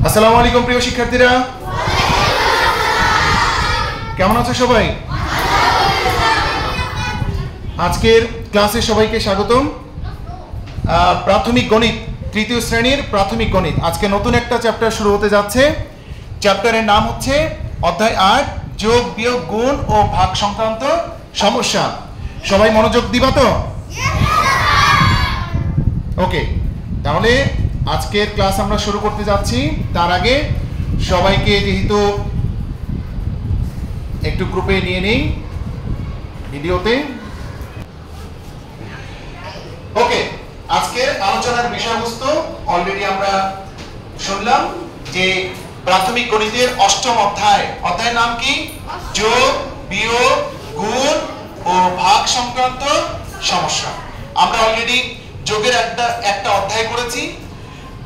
আসসালামু আলাইকুম প্রিয় শিক্ষার্থীরা, কেমন আছো সবাই? আজকের ক্লাসে সবাইকে স্বাগতম। প্রাথমিক গণিত, তৃতীয় শ্রেণীর প্রাথমিক গণিত। আজকে নতুন একটা চ্যাপ্টার শুরু হতে যাচ্ছে। চ্যাপ্টারের নাম হচ্ছে অধ্যায় 8, যোগ বিয়োগ গুণ ও ভাগ সংক্রান্ত সমস্যা। সবাই মনোযোগ দিবা তো? ওকে, তাহলে আজকের ক্লাস আমরা শুরু করতে যাচ্ছি। তার আগে সবাইকে যেহেতু একটু গ্রুপে নিয়ে নেই ভিডিওতে। ওকে, আজকের আলোচনার বিষয়বস্তু অলরেডি আমরা শুনলাম যে প্রাথমিক গণিতের অষ্টম অধ্যায়। অধ্যায়ের নাম কি? যোগ বিয়োগ গুণ ও ভাগ সংক্রান্ত সমস্যা। আমরা অলরেডি যোগের একটা অধ্যায় করেছি,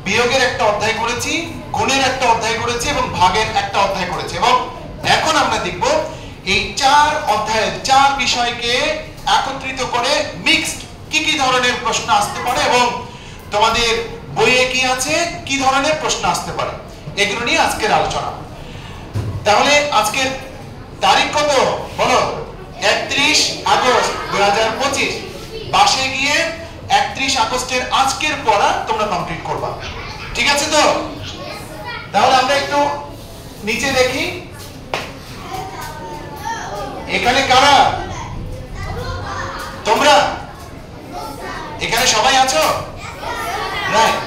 বিয়োগের একটা অধ্যায় করেছি, গুণের একটা অধ্যায় করেছি এবং ভাগের একটা অধ্যায় করেছি। এবং এখন আমরা দেখব এই চার অধ্যায়ের চার বিষয়কে একত্রিত করে মিক্সড কি কি ধরনের প্রশ্ন আসতে পারে এবং তোমাদের বইয়ে কি আছে, কি ধরনের প্রশ্ন আসতে পারে, এগুলো নিয়ে আজকের আলোচনা। তাহলে আজকের তারিখ কত বলো? 31 আগস্ট 2025। বাসে গিয়ে 31 আগস্টের আজকের পড়া তোমরা কমপ্লিট করবা, ঠিক আছে তো? তাহলে আমরা একটু নিচে দেখি, এখানে কারা? তোমরা এখানে সবাই আছো? রাইট।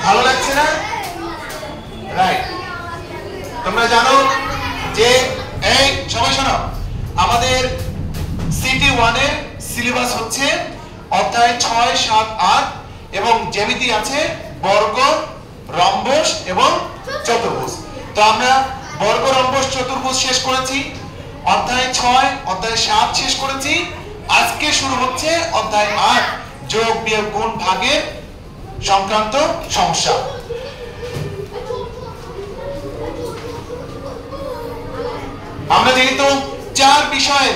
ভালো লাগছে না? রাইট। তোমরা জানো যে এই সবাই শোনো, আমাদের সিটি 1 এর সিলেবাস হচ্ছে অধ্যায় 6, 7, 8 এবং জ্যামিতি আছে বর্গ, রম্বস এবং চতুর্ভুজ। তো আমরা বর্গ, রম্বস, চতুর্ভুজ শেষ করেছি, অধ্যায় 6, অধ্যায় 7 শেষ করেছি। আজকে শুরু হচ্ছে অধ্যায় 8, যোগ বিয়োগ গুণ ভাগের সংক্রান্ত সমস্যা। আমরা যেহেতু চার বিষয়ের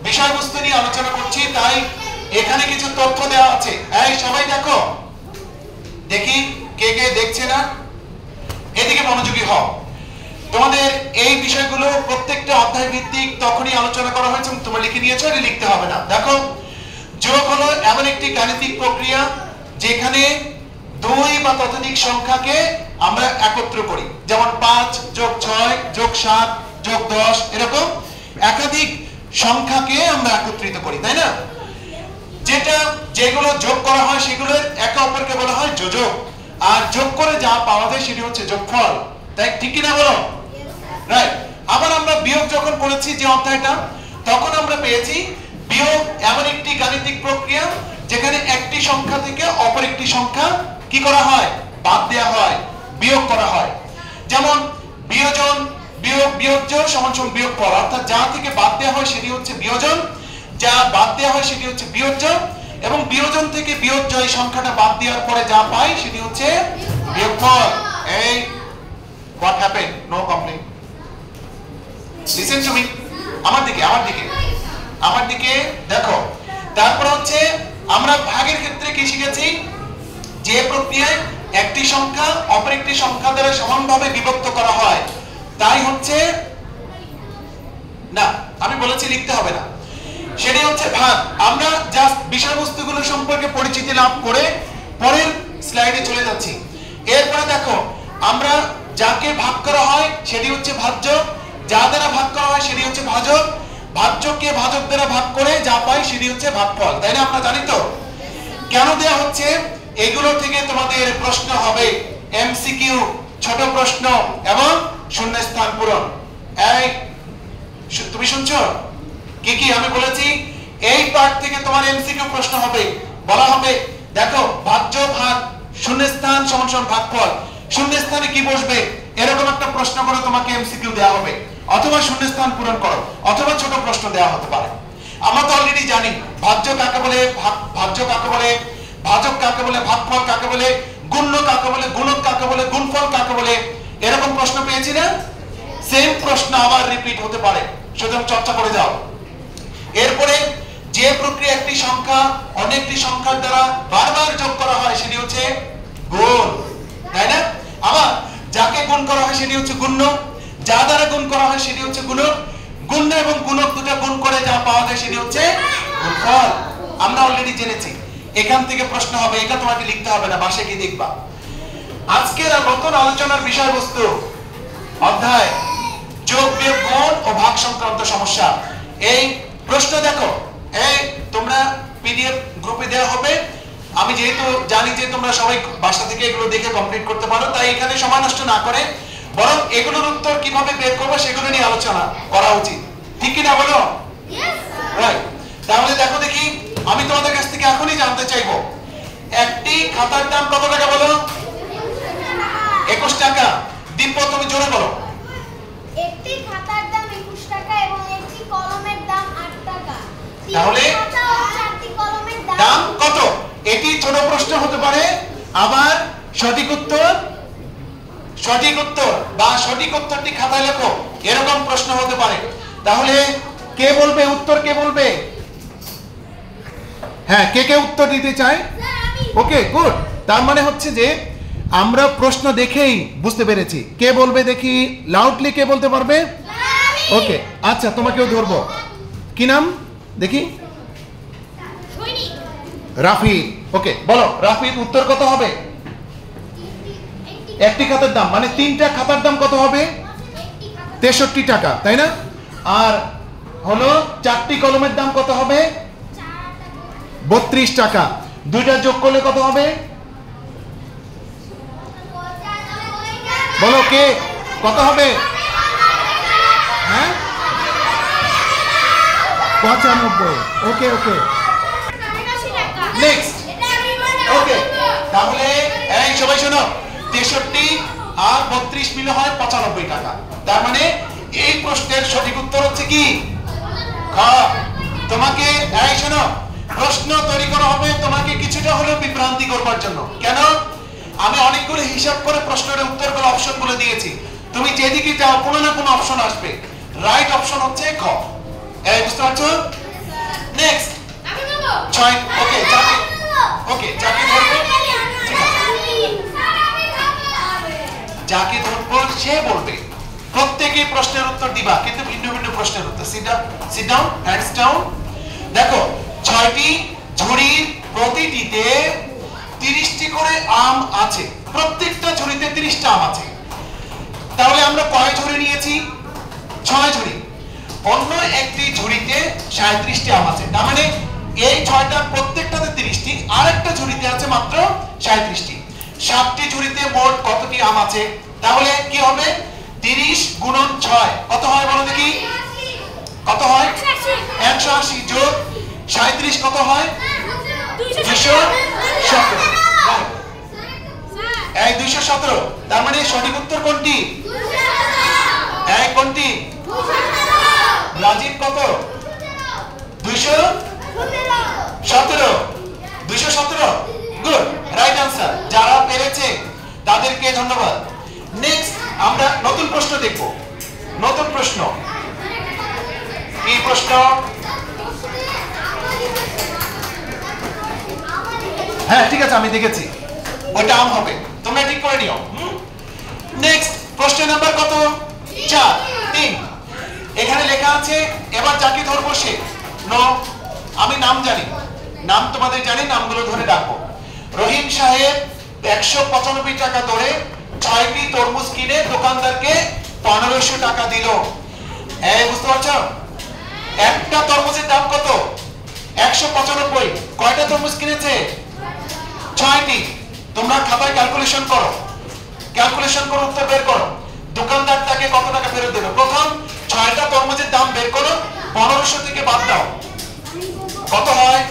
বিষয়বস্তু নিয়ে আলোচনা করছি, তাই এখানে কিছু তথ্য দেওয়া আছে। এই সবাই দেখো, দেখি কে কে দেখছে না, এদিকে মনোযোগী হও। তোমাদের এই বিষয়গুলো প্রত্যেকটা অধ্যায় ভিত্তিক তখনই আলোচনা করা হয়েছে, তোমরা লিখে নিয়েছো, এটা লিখতে হবে না। দেখো, যোগ হলো এমন একটি গাণিতিক প্রক্রিয়া যেখানে দুই বা ততোধিক সংখ্যাকে আমরা একত্র করি, যেমন 5 যোগ 6 যোগ 7 যোগ 10, এরকম একাধিক সংখ্যাকে আমরা একত্রিত করি, তাই না? যেগুলো যোগ করা হয় সেগুলো একে অপরকে বলা হয় যোজক, আর যোগ করে যা পাওয়া যায় সেটি হচ্ছে যোগফল, তাই ঠিক কি না বলো? রাইট। আবার আমরা বিয়োগ যখন করেছি যে অধ্যায়টা, তখন আমরা পেয়েছি বিয়োগ এমন একটি গাণিতিক প্রক্রিয়া যেখানে একটি সংখ্যা থেকে অপর একটি সংখ্যা কি করা হয়? বাদ দেওয়া হয়, বিয়োগ করা হয়। যেমন বিয়োজন, বিয়োগ, বিয়োজ্য সমান সমান বিয়োগফল, অর্থাৎ যা থেকে বাদ দেওয়া হয় সেটি হচ্ছে বিয়োজন, যা বাদ দেওয়া হয় সেটি হচ্ছে বিয়োজ্য, এবং বিয়োজন থেকে বিয়োজ্য এই সংখ্যাটা বাদ দেওয়ার পরে যা পাই সেটি হচ্ছে বিয়োগফল। এই what happened? No complaint. Listen to me. আমার দিকে দেখো। তারপর হচ্ছে আমরা ভাগের ক্ষেত্রে কি শিখেছি? যে প্রক্রিয়ায় একটি সংখ্যা অপর একটি সংখ্যা দ্বারা সমানভাবে বিভক্ত করা হয়, তাই হচ্ছে না, আমি বলেছি লিখতে হবে না, সেটা হচ্ছে ভাগ। আমরা জাস্ট বিষয়বস্তুগুলো সম্পর্কে পরিচিতি লাভ করে পরের স্লাইডে চলে যাচ্ছি। এরপরে দেখো, আমরা যাকে ভাগ করা হয় সেটি হচ্ছে ভাজ্য, যা দ্বারা ভাগ করা হয় সেটি হচ্ছে ভাজক, ভাজ্যকে ভাজক দ্বারা ভাগ করে যা পাই সেটি হচ্ছে ভাগফল, তাই না? আমরা জানি তো কেন দেয়া হচ্ছে। এগুলো থেকে তোমাদের প্রশ্ন হবে, এমসিকিউ, ছোট প্রশ্ন এবং শূন্যস্থান পূরণ। এই তুমি শুনছো কি কি আমি বলেছি? এই পার্ট থেকে তোমার এমসিকিউ প্রশ্ন হবে, বলা হবে দেখো ভাজ্য ভাগ শূন্যস্থান সমান সমান ভাগফল, শূন্যস্থানে কি বসবে, এরকম একটা প্রশ্ন করে তোমাকে এমসিকিউ দেওয়া হবে, অথবা শূন্যস্থান পূরণ করো, অথবা ছোট প্রশ্ন দেওয়া হতে পারে। আমরা তো অলরেডি জানি ভাজ্য কাকে বলে, ভাজ্য কাকে বলে, ভাজক কাকে বলে, ভাগফল কাকে বলে, গুণ্য কাকে বলে, গুণক কাকে বলে, গুণফল কাকে বলে, এরকম প্রশ্ন পেয়েছি না? সেম প্রশ্ন আবার রিপিট হতে পারে, সুতরাং চর্চা করে যাও। এরপরে যে প্রক্রিয়া একটি সংখ্যা অনেকটি সংখ্যার দ্বারা বারবার যোগ করা হয় সেটি হচ্ছে গুণ, তাই না? আবার যাকে গুণ করা হয় সেটি হচ্ছে গুণ্য, যা দ্বারা গুণ করা হয় সেটি হচ্ছে গুণক, গুণ্য এবং গুণক দুটো গুণ করে যা পাওয়া যায় সেটি হচ্ছে গুণফল। আমরা অলরেডি জেনেছি। এখান থেকে প্রশ্ন হবে, এটা তোমাকে লিখতে হবে না, বাসায় গিয়ে দেখবা। আজকের নতুন আলোচনার বিষয়বস্তু অধ্যায় যোগ বিয়োগ গুণ ও ভাগ সংক্রান্ত সমস্যা। এই প্রশ্ন দেখো, এই তোমরা পিডিএফ গ্রুপে দেওয়া হবে। আমি যেহেতু জানি যে তোমরা সবাই বাসা থেকে এগুলো দেখে কমপ্লিট করতে পারো, তাই এখানে সময় নষ্ট না করে বরং এগুলোর উত্তর কিভাবে বের করবো সেগুলো নিয়ে আলোচনা করা উচিত, ঠিক কি না বলো? রাইট। তাহলে দেখো দেখি, আমি তোমাদের কাছ থেকে এখনই জানতে চাইবো, একটি খাতার দাম কত টাকা বলো? 21 টাকা। দিব্য তুমি জোরে বলো। একটি খাতার দাম 21 টাকা এবং একটি কলমের দাম 8 টাকা। তাহলে খাতা ও 4টি কলমের দাম কত? এটি ছোট প্রশ্ন হতে পারে, আবার সঠিক উত্তর বা সঠিক উত্তরটি খাতায় লেখো, এরকম প্রশ্ন হতে পারে। তাহলে কে বলবে উত্তর? কে বলবে? হ্যাঁ, কে উত্তর দিতে চায়? ওকে, গুড। তার মানে হচ্ছে যে আমরা প্রশ্ন দেখেই বুঝতে পেরেছি। কে বলবে দেখি লাউডলি, কে বলতে পারবে? ওকে, আচ্ছা তোমাকেও ধরবো। কি নাম দেখি? রাফি। ওকে, বলো রাফির উত্তর কত হবে? একটি খাতার দাম মানে 3টা খাতার দাম কত হবে? 63 টাকা, তাই না? আর হলো 4টি কলমের দাম কত হবে? 32 টাকা। দুইটা যোগ করলে কত হবে? বলো কে, কত হবে? হ্যাঁ, 95। ওকে ওকে, নেক্সট। ওকে, তাহলে এই সবাই শোনো, 63 আর 32 মিলে হয় 95 টাকা। তার মানে এই প্রশ্নের সঠিক উত্তর হচ্ছে কি? খ। তোমাকে এই শোনো, প্রশ্ন তৈরি করা হবে তোমাকে কিছুটা হলেও বিভ্রান্তি করবার জন্য। কেন? আমি অনেকগুলো হিসাব করে প্রশ্নের উত্তরগুলো অপশনগুলো দিয়েছি, তুমি যেদিকে যাও কোনো না কোনো অপশন আসবে। রাইট অপশন হচ্ছে খ। এই বুঝতে পারছো? নেক্সট। ছয়। ওকে, যাকে ধরবো, ঠিক আছে, যাকে ধরবো সে বলবে। প্রত্যেকে প্রশ্নের উত্তর দিবা, কিন্তু ভিন্ন ভিন্ন প্রশ্নের উত্তর। Sit down, hands down. দেখো, 6টি ঝুড়ির প্রতিটিতে 30টি করে আম আছে, প্রত্যেকটা ঝুড়িতে 30টা আম আছে। তাহলে আমরা কয় ঝুড়ি নিয়েছি? 6 ঝুড়ি। অন্য একটি ঝুড়িতে 37টি আম আছে। তার মানে এই 6টার প্রত্যেকটাতে 30টি, আর একটা ঝুড়িতে আছে মাত্র 37টি। 7টি ঝুড়িতে মোট কতটি আম আছে? তাহলে কি হবে? 30 গুণন 6 কত হয় বলো দেখি? কত হয়? 180 যোগ 37 কত হয়? 217। এই 217। তার মানে সঠিক উত্তর কোনটি? এই কোনটি? রাজীব কত? 217। Good, right answer. যারা পেরেছে তাদেরকে ধন্যবাদ। নেক্সট আমরা নতুন প্রশ্ন দেখব। নতুন প্রশ্ন, কি প্রশ্ন? হ্যাঁ ঠিক আছে, আমি দেখেছি, ওটা আম হবে, তোমরা ঠিক করে নিও। নেক্সট প্রশ্ন নাম্বার কত? 3। এখানে লেখা আছে, এবার যাকে ধরবো সে। আমি নাম জানি, নাম তোমাদের জানি, নামগুলো ধরে ডাকবো। রহিম সাহেব 195 টাকা ধরে 6টি তরমুজ কিনে দোকানদারকে 1500 টাকা দিল। এই বুঝতে পারছো? একটা তরমুজের দাম কত? 195। কয়টা তরমুজ কিনেছে? 6টি। তোমরা খাতায় ক্যালকুলেশন করো, উত্তর বের করো। দোকানদার তাকে কত টাকা ফেরত দেবে? প্রথম 6টা তরমুজের দাম বের করো, 1500 থেকে বাদ দাও, কত হয়?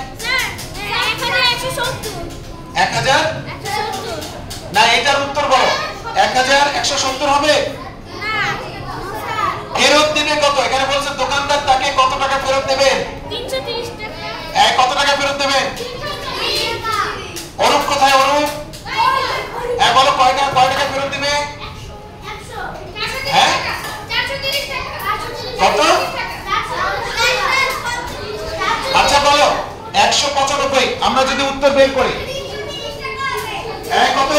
1000। না, এটার উত্তর বলো। 1170 হবে? ফেরত দিবে কত? এখানে বলছে দোকানদার তাকে কত টাকা ফেরত দেবেন? 330 টাকা। কত টাকা ফেরত দেবেন? অরূপ কোথায়? অরূপ বলো, কয় টাকা ফেরত দিবে? হ্যাঁ, কত? আচ্ছা বলো, 195। আমরা যদি উত্তর বের করি কত?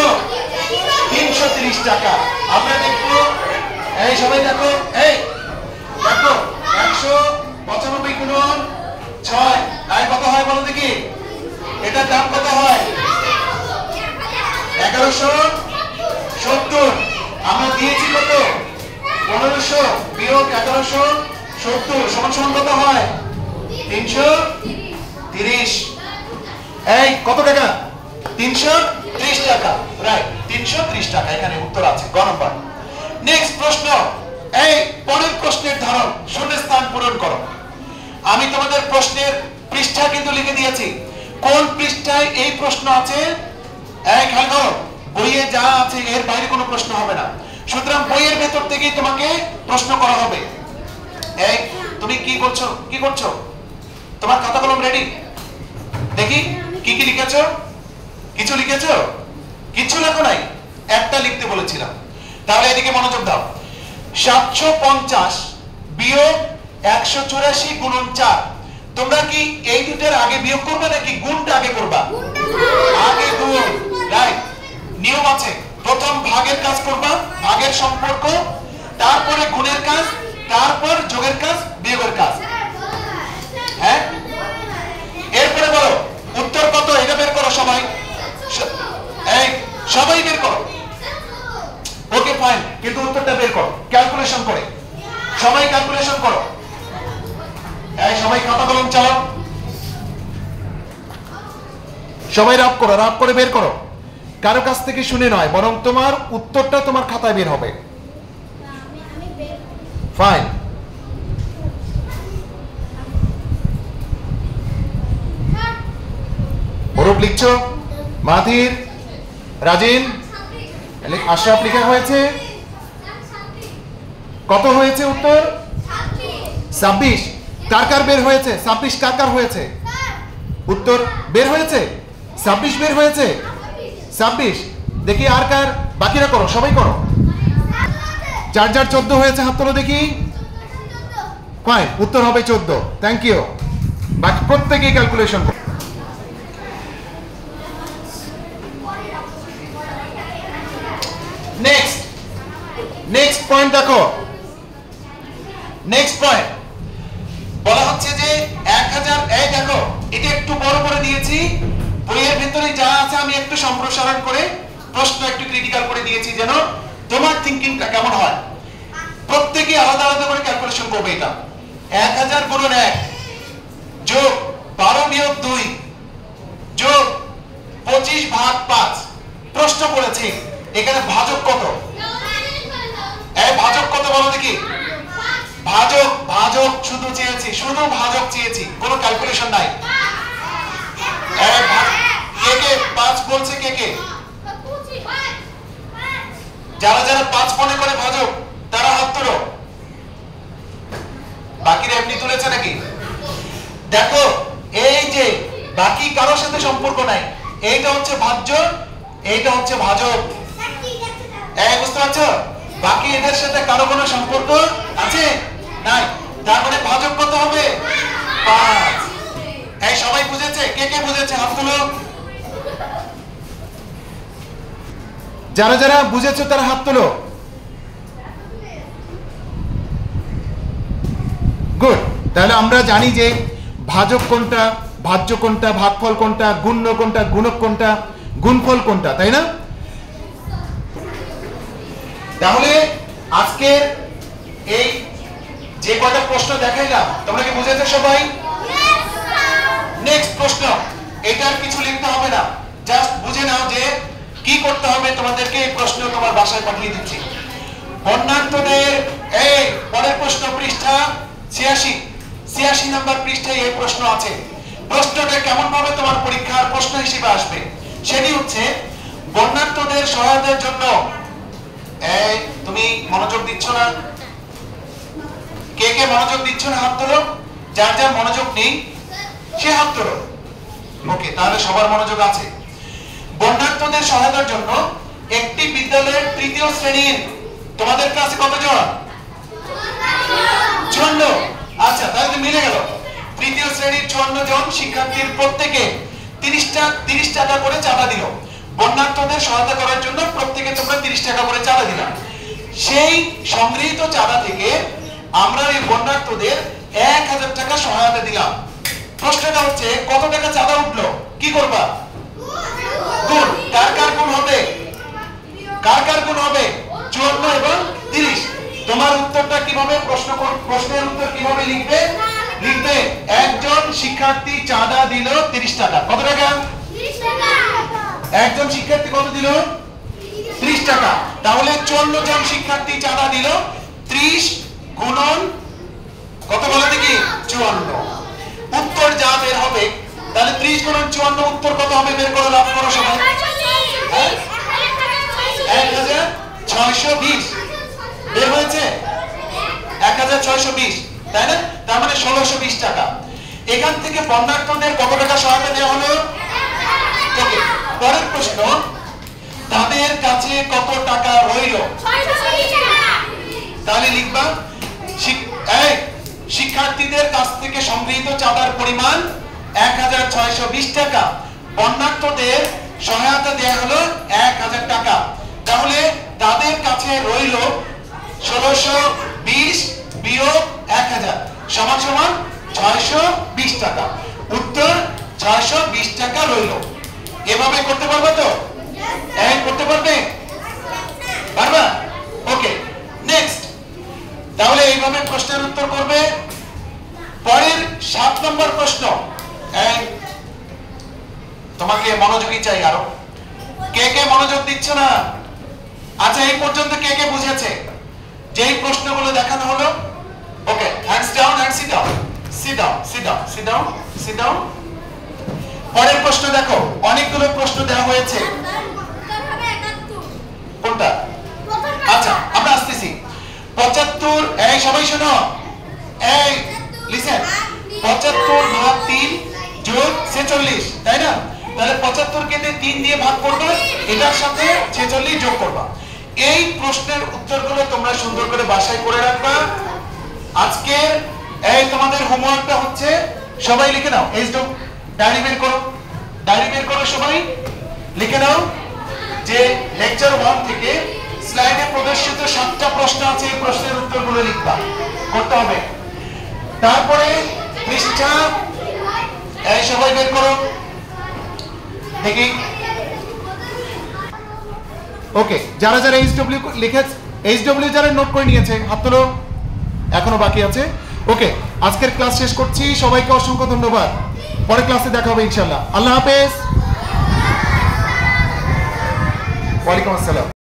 330 টাকা। আমরা এই সবাই দেখো, এই দেখো 195 গুণন 6 তাই কত হয় বলো দেখি? এটার দাম কত হয়? 1170। আমরা দিয়েছি কত? 1500 বিয়োগ 1170 সমান সমান কত হয়? 330। এই কত টাকা? 330 টাকা। রাইট, 330 টাকা এখানে উত্তর আছে গ নাম্বার। নেক্সট প্রশ্ন, এই পরের প্রশ্নের ধরন শূন্যস্থান পূরণ করো। আমি তোমাদের প্রশ্নের পৃষ্ঠা কিন্তু লিখে দিয়েছি। কোন পৃষ্ঠায় এই প্রশ্ন আছে? এই খেয়াল করো, বইয়ে যা আছে এর বাইরে কোনো প্রশ্ন হবে না। সুতরাং বইয়ের ভেতর থেকেই তোমাকে প্রশ্ন করা হবে। এই তুমি কি করছো? কি করছো? তোমার খাতা কলম রেডি? দেখি কি কি লিখেছো? কিছু লিখেছো? কিছু লেখো নাই? একটা লিখতে বলেছিলাম। তাহলে এদিকে মনোযোগ দাও। 750 বিয়োগ 184 গুণন 4। তোমরা কি এই দুটোর আগে বিয়োগ করবে নাকি গুণটা আগে করবা? আগে গুণ। রাইট, নিয়ম আছে, প্রথম ভাগের কাজ করবা, ভাগের সম্পর্ক, তারপরে গুণের কাজ, তারপর যোগের কাজ, বিয়োগের কাজ। হ্যাঁ, এরপরে বলো উত্তর কত এটা বের করো সবাই। এই সবাই বের করো। ওকে ফাইন, কিন্তু উত্তরটা বের করো ক্যালকুলেশন করে। সবাই ক্যালকুলেশন করো। এই সবাই খাতা কলম চালাও, সবাই রাফ করো, রাফ করে বের করো। কারো কাছ থেকে শুনে নয়, বরং তোমার উত্তরটা তোমার খাতায় বের হবে। ফাইন। অরূপ লিখছো? মাধির, রাজিন, আশরাফ লিখা হয়েছে। কত হয়েছে উত্তর? 26। কার কার বের হয়েছে? 26 কার কার হয়েছে? উত্তর বের হয়েছে? 26 বের হয়েছে? 26। দেখি আর কার? বাকিরা করো, সবাই করো। 4 14 হয়েছে, হাত তোলো দেখি। ফাইন, উত্তর হবে 14। Thank you. বাকি প্রত্যেকেই ক্যালকুলেশন করো। নেক্সট পয়েন্ট দেখো। নেক্সট পয়েন্ট বলা হচ্ছে যে 1000। এই দেখো, এটা একটু বড় করে দিয়েছি। বইয়ের ভিতরে যা আছে আমি একটু সম্প্রসারণ করে প্রশ্ন একটু ক্রিটিক্যাল করে দিয়েছি, যেন তোমার থিংকিংটা কেমন হয়। প্রত্যেকই আলাদা আলাদা করে ক্যালকুলেশন করবে। এটা 1000 গুণন 1 যোগ 12 বিয়োগ 2 যোগ 25 ভাগ 5। প্রশ্ন করেছি এখানে ভাজক কত? এই ভাজক কত বলো দেখি? ভাজক, ভাজক শুধু চেয়েছি, শুধু ভাজক চেয়েছি, কোনো ক্যালকুলেশন নাই। কে কে 5 বলছে? কে কে? যারা যারা 5 মনে করে ভাজক তারা হাত তোলো। বাকিরা এমনি তুলেছে নাকি? দেখো, এই যে বাকি কারোর সাথে সম্পর্ক নাই। এইটা হচ্ছে ভাজ্য, এইটা হচ্ছে ভাজক। এই বুঝতে পারছো? বাকি এদের সাথে কারো কোনো সম্পর্ক আছে? নাই। তার মানে ভাজক কত হবে? 5। এই সবাই বুঝেছে? কে কে বুঝেছে হাত তুলো। যারা যারা বুঝেছো তারা হাত তুলো। গুড। তাহলে আমরা জানি যে ভাজক কোনটা, ভাজ্য কোনটা, ভাগফল কোনটা, গুণ্য কোনটা, গুণক কোনটা, গুণফল কোনটা, তাই না? তাহলে আজকে এই যে কয়টা প্রশ্ন দেখাইলাম তোমরা কি বুঝেছো সবাই? নেক্সট প্রশ্ন, এটার কিছু লিখতে হবে না, জাস্ট বুঝে নাও যে কি করতে হবে। তোমাদেরকে এই প্রশ্ন তোমার বাসায় পাঠিয়ে দিচ্ছি। বর্ণাঢ্যদের এই পরের প্রশ্ন পৃষ্ঠা 86 নাম্বার পৃষ্ঠায় এই প্রশ্ন আছে। প্রশ্নটা কেমন ভাবে তোমার পরীক্ষার প্রশ্ন হিসেবে আসবে সেটি হচ্ছে, বর্ণাঢ্যদের সহায়তার জন্য। এই তুমি মনোযোগ দিচ্ছ না? কে কে মনোযোগ দিচ্ছ না হাত তোলো। যার যার মনোযোগ নেই সে হাত তোলো। ওকে, তাহলে সবার মনোযোগ আছে। বর্ণাঢ্যদের সহায়তার জন্য একটি বিদ্যালয়ের তৃতীয় শ্রেণীর, তোমাদের ক্লাসে কতজন? 54। আচ্ছা, তাহলে মিলে গেল। তৃতীয় শ্রেণীর 54 জন শিক্ষার্থীর প্রত্যেকে 30 টাকা করে চাঁদা দিল। বর্ণাঢ্যদের সহায়তা করার জন্য প্রত্যেকে তোমরা 30 টাকা করে চাঁদা দিলাম। সেই সংগৃহীত চাঁদা থেকে আমরা এই বন্যার্তদের 1000 টাকা সহায়তা দিলাম। প্রশ্নটা হচ্ছে কত টাকা চাঁদা উঠলো? কি করবা? গুণ। কার কার গুণ হবে? কার কার গুণ হবে? 54 এবং 30। তোমার উত্তরটা কিভাবে প্রশ্নের উত্তর কিভাবে লিখবে? লিখবে একজন শিক্ষার্থী চাঁদা দিল 30 টাকা। কত টাকা? 30 টাকা। একজন শিক্ষার্থী কত দিল? 30 টাকা। তাহলে 54 জন শিক্ষার্থী চাঁদা দিল। 30 গুণন কত বলে দেখি? 54। উত্তর যা বের হবে, তাহলে 30 গুণন 54 উত্তর কত হবে বের করে লাভ করো সবাই। 1620 বের হয়েছে। 1620, তাই না? তার মানে 1620 টাকা। এখান থেকে বন্যার্তদের কত টাকা সহায়তা দেওয়া হলো? ওকে, পরের প্রশ্ন, তাদের কাছে কত টাকা রইল? 620 টাকা। তাহলে লিখবা শিক্ষার্থীদের কাছ থেকে সংগৃহীত চাঁদার পরিমাণ 1620 টাকা। বন্যার্তদের সহায়তা দেওয়া হলো 1000 টাকা। তাহলে তাদের কাছে রইল 1620 বিয়োগ 1000 সমান সমান 620 টাকা। উত্তর 620 টাকা রইল। এভাবে করতে পারবে তো? করতে পারবে? পারবা? ওকে, নেক্সট। তাহলে এইভাবে প্রশ্নের উত্তর করবে। পরের 7 নম্বর প্রশ্ন, তোমাকে মনোযোগী চাই আরো। কে কে মনোযোগ দিচ্ছ না? আচ্ছা, এই পর্যন্ত কে কে বুঝেছে যেই প্রশ্নগুলো দেখানো হলো? Okay, hands down and sit down, sit down, sit down, sit down, sit down. পরের প্রশ্ন দেখো, অনেকগুলো প্রশ্ন দেওয়া হয়েছে। কোনটা? আচ্ছা, আমরা আসতেছি। 75, এই সবাই শোনো, এই লিসেন, 75 ভাগ 3 যোগ 46, তাই না? তাহলে 75 কে 3 দিয়ে ভাগ করবে, এটার সাথে 46 যোগ করবা। এই প্রশ্নের উত্তরগুলো তোমরা সুন্দর করে বাসায় করে রাখবা। আজকে এই তোমাদের হোমওয়ার্কটা হচ্ছে, সবাই লিখে নাও। ডায়েরি বের করো, ডায়েরি বের করো, সবাই লিখে নাও যে লেকচার 1 থেকে স্লাইডে প্রদর্শিত 7টা প্রশ্ন আছে, এই প্রশ্নের উত্তরগুলো লিখবা, করতে হবে। তারপরে পৃষ্ঠা, এই সবাই বের করো দেখি। ওকে, যারা যারা এইচডব্লিউ লিখেছে, এইচডব্লিউ যারা নোট করে নিয়েছে হাত তোলো, এখনো বাকি আছে। ওকে, আজকের ক্লাস শেষ করছি। সবাইকে অসংখ্য ধন্যবাদ। পরের ক্লাসে দেখা হবে ইনশাআল্লাহ। আল্লাহ হাফেজ। ওয়ালাইকুম আসসালাম।